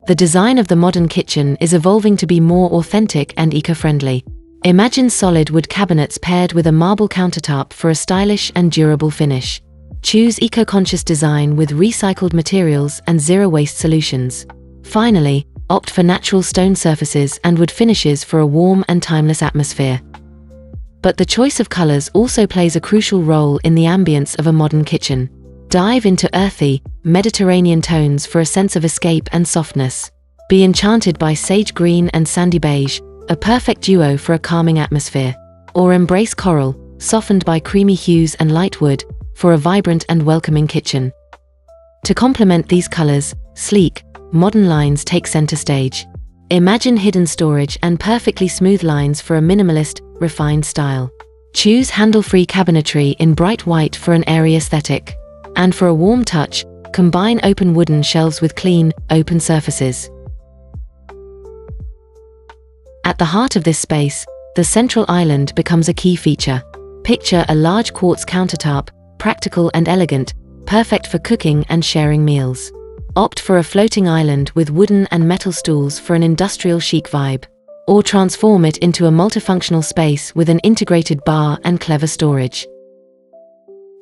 the design of the modern kitchen is evolving to be more authentic and eco-friendly. Imagine solid wood cabinets paired with a marble countertop for a stylish and durable finish. Choose eco-conscious design with recycled materials and zero-waste solutions. Finally, opt for natural stone surfaces and wood finishes for a warm and timeless atmosphere. But the choice of colors also plays a crucial role in the ambience of a modern kitchen. Dive into earthy, Mediterranean tones for a sense of escape and softness. Be enchanted by sage green and sandy beige, a perfect duo for a calming atmosphere. Or embrace coral, softened by creamy hues and light wood, for a vibrant and welcoming kitchen. To complement these colors, sleek, modern lines take center stage. Imagine hidden storage and perfectly smooth lines for a minimalist, refined style. Choose handle-free cabinetry in bright white for an airy aesthetic. And for a warm touch, combine open wooden shelves with clean, open surfaces. At the heart of this space, the central island becomes a key feature. Picture a large quartz countertop, practical and elegant, perfect for cooking and sharing meals. Opt for a floating island with wooden and metal stools for an industrial chic vibe. Or transform it into a multifunctional space with an integrated bar and clever storage.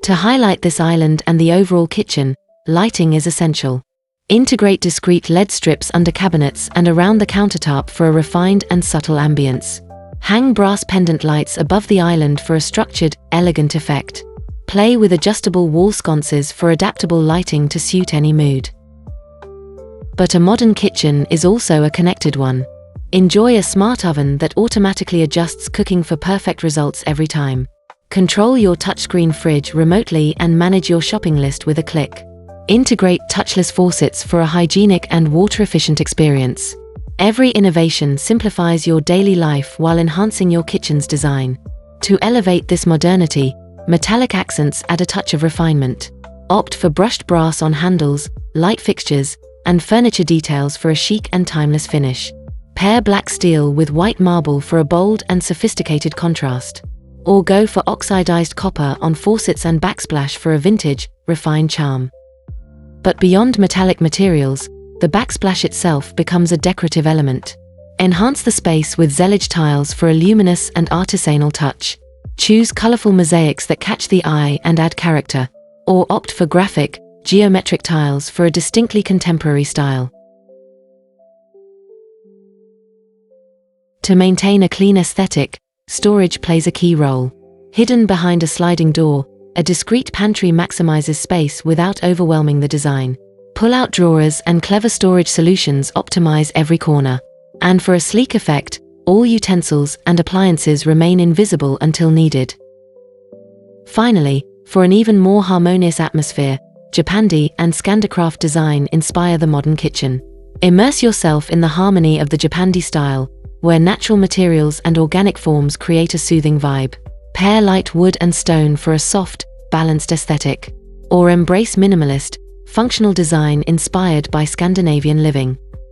To highlight this island and the overall kitchen, lighting is essential. Integrate discrete LED strips under cabinets and around the countertop for a refined and subtle ambience. Hang brass pendant lights above the island for a structured, elegant effect. Play with adjustable wall sconces for adaptable lighting to suit any mood. But a modern kitchen is also a connected one. Enjoy a smart oven that automatically adjusts cooking for perfect results every time. Control your touchscreen fridge remotely and manage your shopping list with a click. Integrate touchless faucets for a hygienic and water-efficient experience. Every innovation simplifies your daily life while enhancing your kitchen's design. To elevate this modernity, metallic accents add a touch of refinement. Opt for brushed brass on handles, light fixtures, and furniture details for a chic and timeless finish. Pair black steel with white marble for a bold and sophisticated contrast. Or go for oxidized copper on faucets and backsplash for a vintage, refined charm. But beyond metallic materials, the backsplash itself becomes a decorative element. Enhance the space with Zellige tiles for a luminous and artisanal touch. Choose colorful mosaics that catch the eye and add character. Or opt for graphic, geometric tiles for a distinctly contemporary style. To maintain a clean aesthetic, storage plays a key role. Hidden behind a sliding door, a discreet pantry maximizes space without overwhelming the design. Pull-out drawers and clever storage solutions optimize every corner. And for a sleek effect, all utensils and appliances remain invisible until needed. Finally, for an even more harmonious atmosphere, Japandi and Scandicraft design inspire the modern kitchen. Immerse yourself in the harmony of the Japandi style, where natural materials and organic forms create a soothing vibe. Pair light wood and stone for a soft, balanced aesthetic. Or embrace minimalist, functional design inspired by Scandinavian living.